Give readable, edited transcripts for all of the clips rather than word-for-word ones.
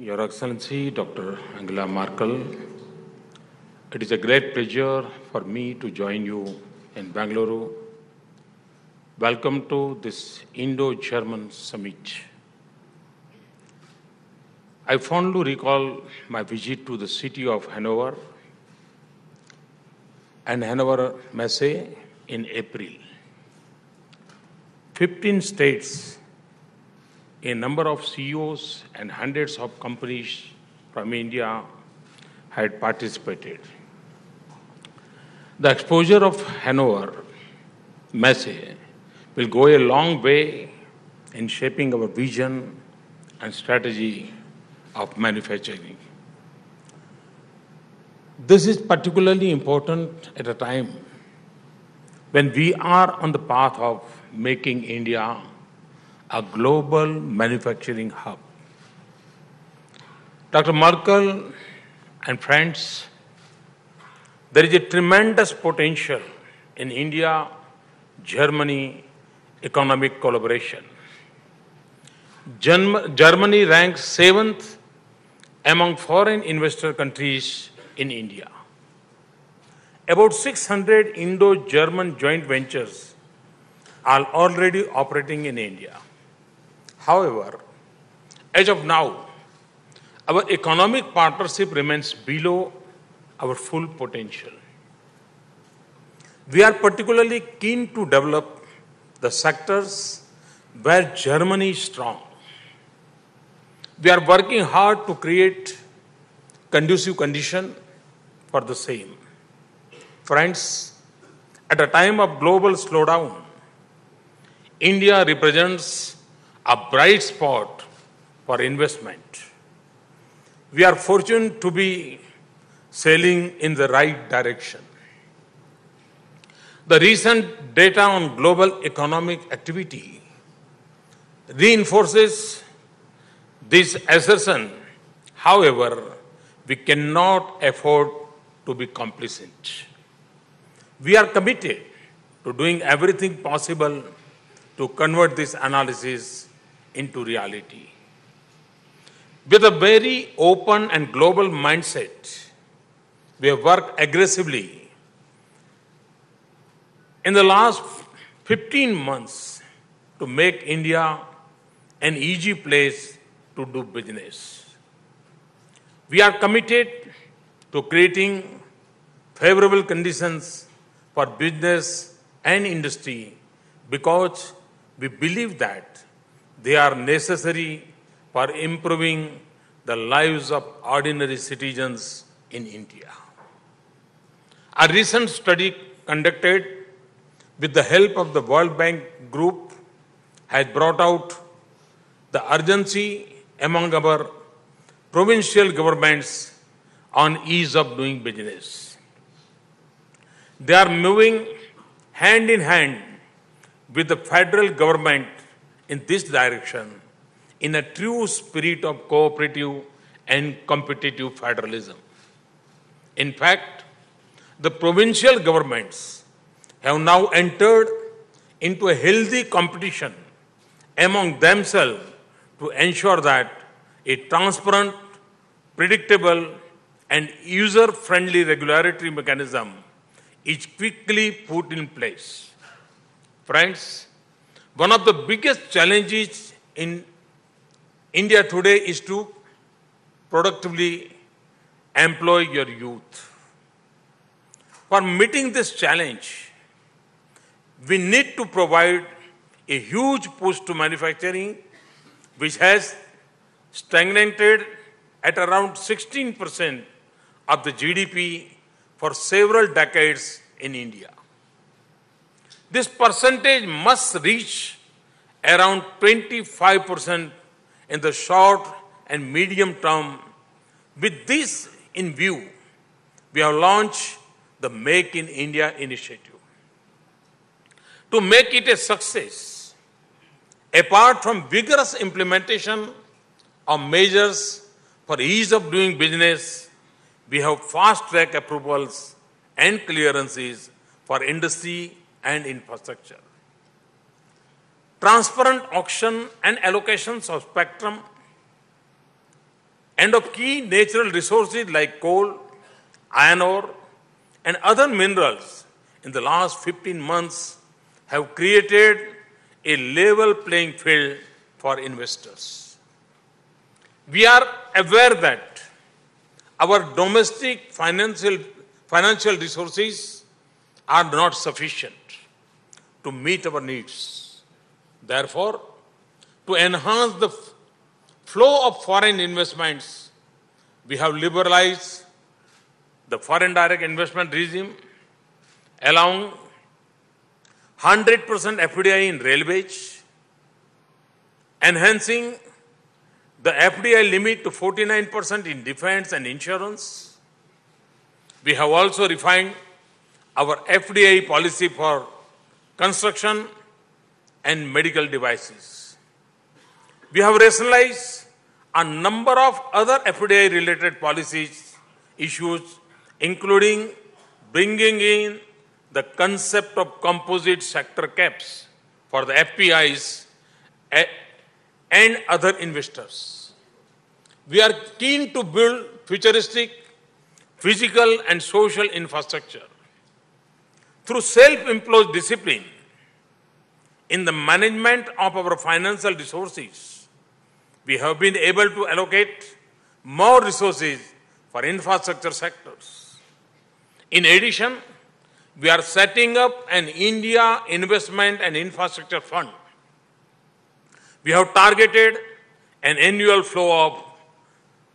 Your Excellency, Dr. Angela Merkel, it is a great pleasure for me to join you in Bengaluru. Welcome to this Indo-German summit. I fondly recall my visit to the city of Hanover and Hanover Messe in April. 15 states, a number of CEOs and hundreds of companies from India had participated. The exposure of Hanover Messe will go a long way in shaping our vision and strategy of manufacturing. This is particularly important at a time when we are on the path of making India a global manufacturing hub. Dr. Merkel and friends, there is a tremendous potential in India-Germany economic collaboration. Germany ranks 7th among foreign investor countries in India. About 600 Indo-German joint ventures are already operating in India. However, as of now, our economic partnership remains below our full potential. We are particularly keen to develop the sectors where Germany is strong. We are working hard to create conducive conditions for the same. Friends, at a time of global slowdown, India represents a bright spot for investment. We are fortunate to be sailing in the right direction. The recent data on global economic activity reinforces this assertion. However, we cannot afford to be complacent. We are committed to doing everything possible to convert this analysis into reality. With a very open and global mindset, we have worked aggressively in the last 15 months to make India an easy place to do business. We are committed to creating favorable conditions for business and industry because we believe that they are necessary for improving the lives of ordinary citizens in India. A recent study conducted with the help of the World Bank Group has brought out the urgency among our provincial governments on ease of doing business. They are moving hand in hand with the federal government in this direction in a true spirit of cooperative and competitive federalism. In fact, the provincial governments have now entered into a healthy competition among themselves to ensure that a transparent, predictable, and user-friendly regulatory mechanism is quickly put in place. Friends, one of the biggest challenges in India today is to productively employ your youth. For meeting this challenge, we need to provide a huge push to manufacturing, which has stagnated at around 16% of the GDP for several decades in India. This percentage must reach around 25% in the short and medium term. With this in view, we have launched the Make in India initiative. To make it a success, apart from vigorous implementation of measures for ease of doing business, we have fast-track approvals and clearances for industry and infrastructure. Transparent auction and allocations of spectrum, and of key natural resources like coal, iron ore, and other minerals in the last 15 months have created a level playing field for investors. We are aware that our domestic financial resources are not sufficient to meet our needs. Therefore, to enhance the flow of foreign investments, we have liberalized the foreign direct investment regime, allowing 100% FDI in railways, enhancing the FDI limit to 49% in defense and insurance. We have also refined our FDI policy for construction and medical devices. We have rationalized a number of other FDI-related policies issues, including bringing in the concept of composite sector caps for the FPIs and other investors. We are keen to build futuristic physical and social infrastructure. Through self-imposed discipline in the management of our financial resources, we have been able to allocate more resources for infrastructure sectors. In addition, we are setting up an India Investment and Infrastructure Fund. We have targeted an annual flow of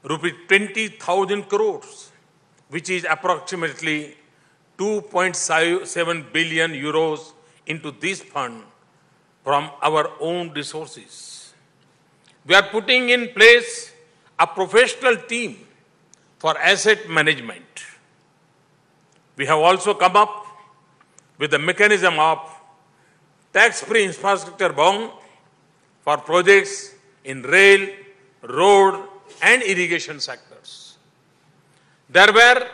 rupees 20,000 crores, which is approximately 2.7 billion euros into this fund from our own resources. We are putting in place a professional team for asset management. We have also come up with the mechanism of tax-free infrastructure bond for projects in rail, road, and irrigation sectors. There were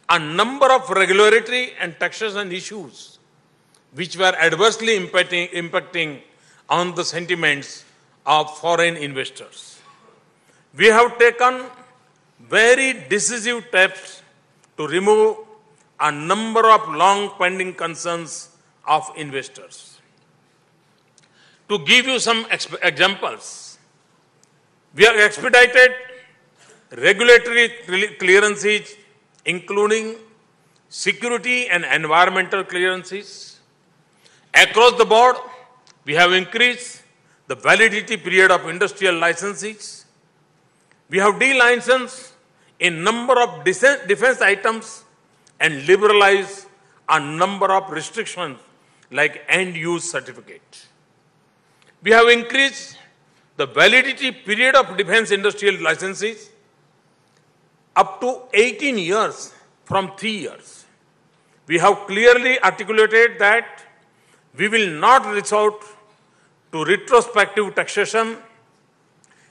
a number of regulatory and taxation issues which were adversely impacting on the sentiments of foreign investors. We have taken very decisive steps to remove a number of long-pending concerns of investors. To give you some examples, we have expedited regulatory clearances, including security and environmental clearances. Across the board, we have increased the validity period of industrial licenses. We have de-licensed a number of defense items and liberalized a number of restrictions like end-use certificate. We have increased the validity period of defense industrial licenses up to 18 years from 3 years. We have clearly articulated that we will not resort to retrospective taxation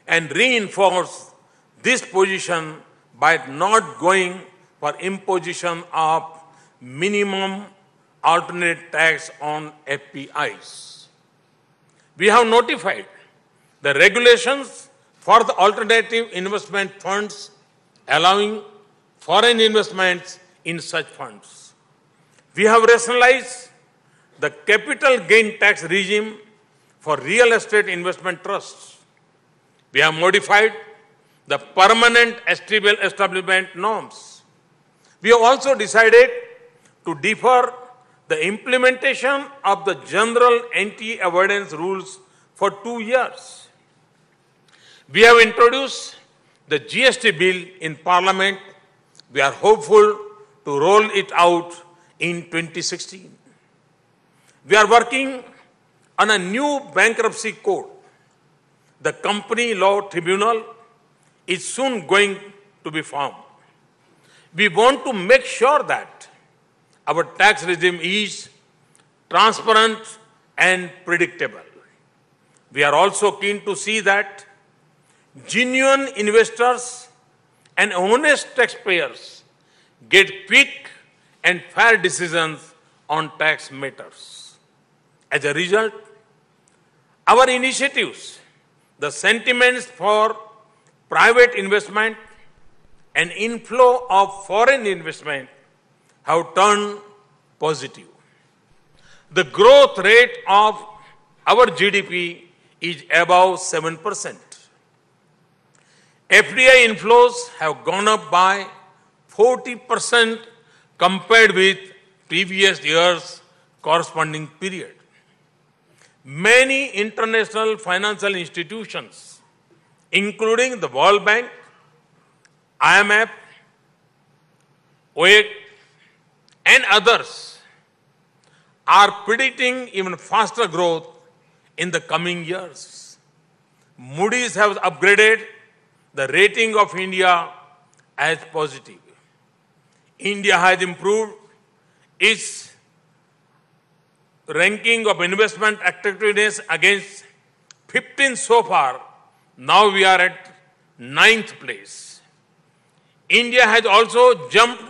and reinforce this position by not going for imposition of minimum alternate tax on FPIs. We have notified the regulations for the alternative investment funds allowing foreign investments in such funds. We have rationalized the capital gain tax regime for real estate investment trusts. We have modified the permanent establishment norms. We have also decided to defer the implementation of the general anti-avoidance rules for 2 years. We have introduced the GST bill in Parliament. We are hopeful to roll it out in 2016. We are working on a new bankruptcy code. The Company Law Tribunal is soon going to be formed. We want to make sure that our tax regime is transparent and predictable. We are also keen to see that genuine investors and honest taxpayers get quick and fair decisions on tax matters. As a result, our initiatives, the sentiments for private investment and inflow of foreign investment have turned positive. The growth rate of our GDP is above 7%. FDI inflows have gone up by 40% compared with previous year's corresponding period. Many international financial institutions, including the World Bank, IMF, OEC, and others, are predicting even faster growth in the coming years. Moody's has upgraded the rating of India as positive. India has improved its ranking of investment attractiveness against 15 so far. Now we are at 9th place. India has also jumped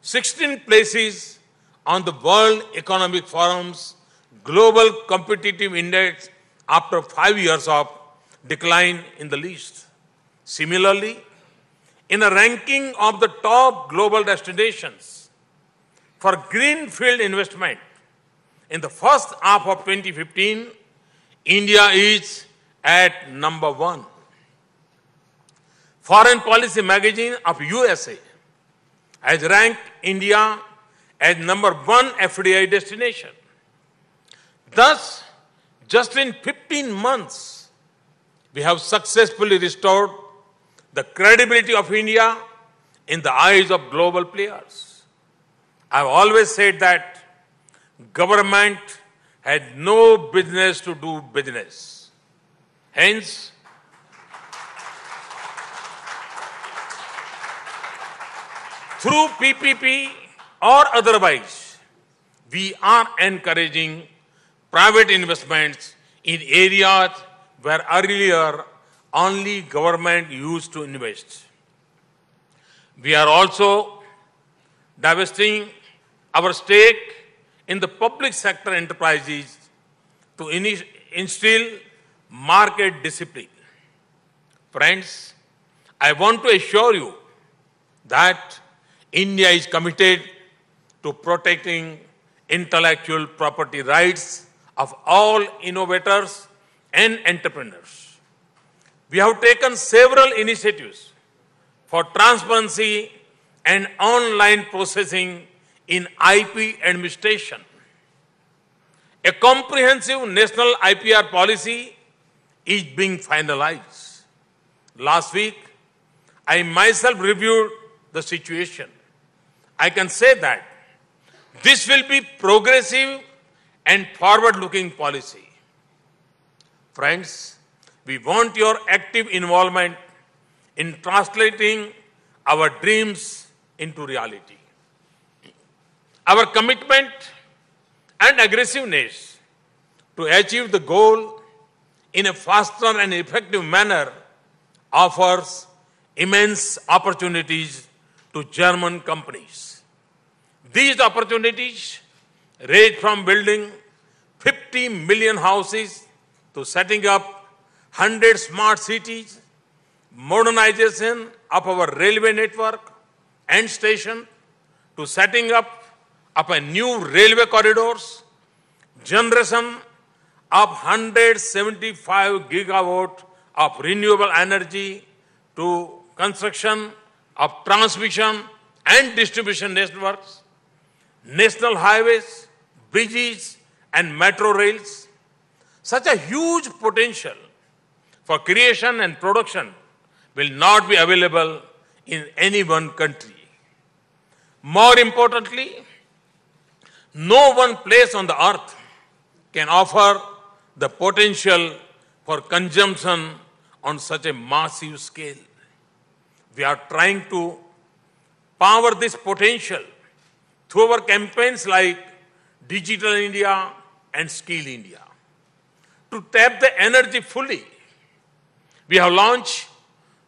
16 places on the World Economic Forum's Global Competitive Index after 5 years of decline in the list. Similarly, in a ranking of the top global destinations for greenfield investment, in the first half of 2015, India is at number 1. Foreign Policy magazine of USA has ranked India as number 1 FDI destination. Thus, just in 15 months, we have successfully restored the credibility of India in the eyes of global players. I have always said that government had no business to do business. Hence, through PPP or otherwise, we are encouraging private investments in areas where earlier only government used to invest. We are also divesting our stake in the public sector enterprises to instill market discipline. Friends, I want to assure you that India is committed to protecting intellectual property rights of all innovators and entrepreneurs. We have taken several initiatives for transparency and online processing in IP administration. A comprehensive national IPR policy is being finalized. Last week, I myself reviewed the situation. I can say that this will be progressive and forward-looking policy. Friends, we want your active involvement in translating our dreams into reality. Our commitment and aggressiveness to achieve the goal in a faster and effective manner offers immense opportunities to German companies. These opportunities range from building 50 million houses to setting up 100 smart cities, modernization of our railway network and station, to setting up a new railway corridors, generation of 175 gigawatt of renewable energy, to construction of transmission and distribution networks, national highways, bridges and metro rails. Such a huge potential for creation and production will not be available in any one country. More importantly, no one place on the earth can offer the potential for consumption on such a massive scale. We are trying to power this potential through our campaigns like Digital India and Skill India. To tap the energy fully, we have launched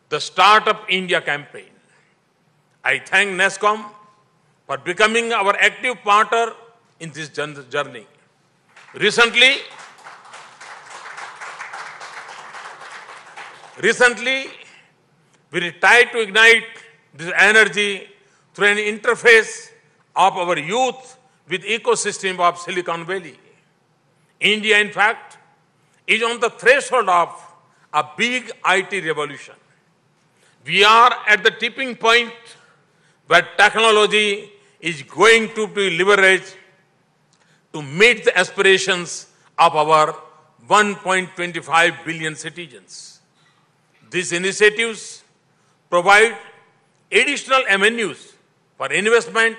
the Startup India campaign. I thank NASSCOM for becoming our active partner in this journey. Recently, We try to ignite this energy through an interface of our youth with ecosystem of Silicon Valley. India, in fact, is on the threshold of a big IT revolution. We are at the tipping point where technology is going to be leveraged to meet the aspirations of our 1.25 billion citizens. These initiatives provide additional avenues for investment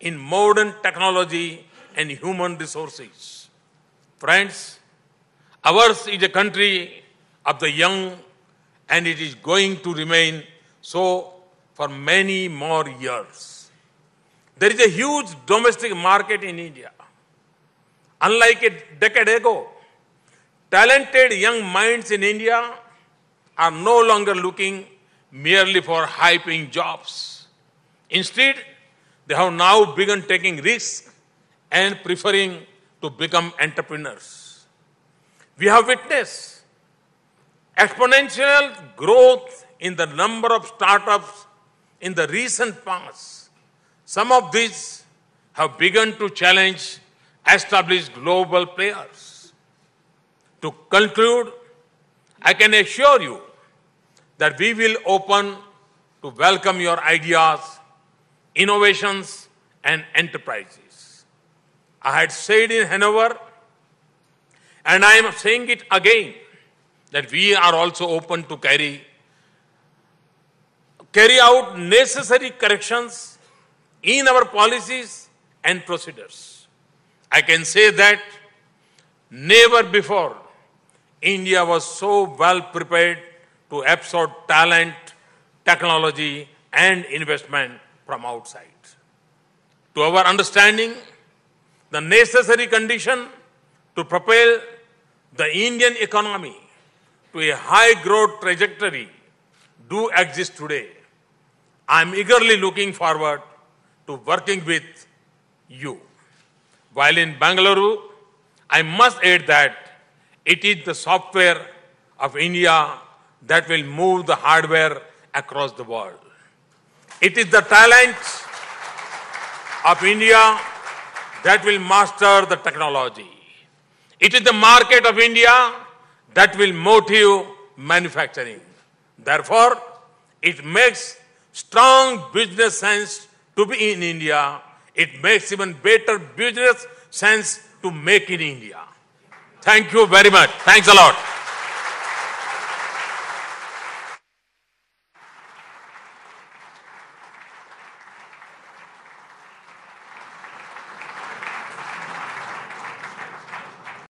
in modern technology and human resources. Friends, ours is a country of the young, and it is going to remain so for many more years. There is a huge domestic market in India. Unlike a decade ago, talented young minds in India are no longer looking merely for high-paying jobs. Instead, they have now begun taking risks and preferring to become entrepreneurs. We have witnessed exponential growth in the number of startups in the recent past. Some of these have begun to challenge established global players. To conclude, I can assure you that we will open to welcome your ideas, innovations, and enterprises. I had said in Hanover, and I am saying it again, that we are also open to carry out necessary corrections in our policies and procedures. I can say that never before India was so well prepared to absorb talent, technology, and investment from outside. To our understanding, the necessary condition to propel the Indian economy to a high growth trajectory do exist today. I am eagerly looking forward to working with you. While in Bengaluru, I must add that it is the software of India that will move the hardware across the world. It is the talent of India that will master the technology. It is the market of India that will motive manufacturing. Therefore, it makes strong business sense to be in India. It makes even better business sense to make in India. Thank you very much. Thanks a lot.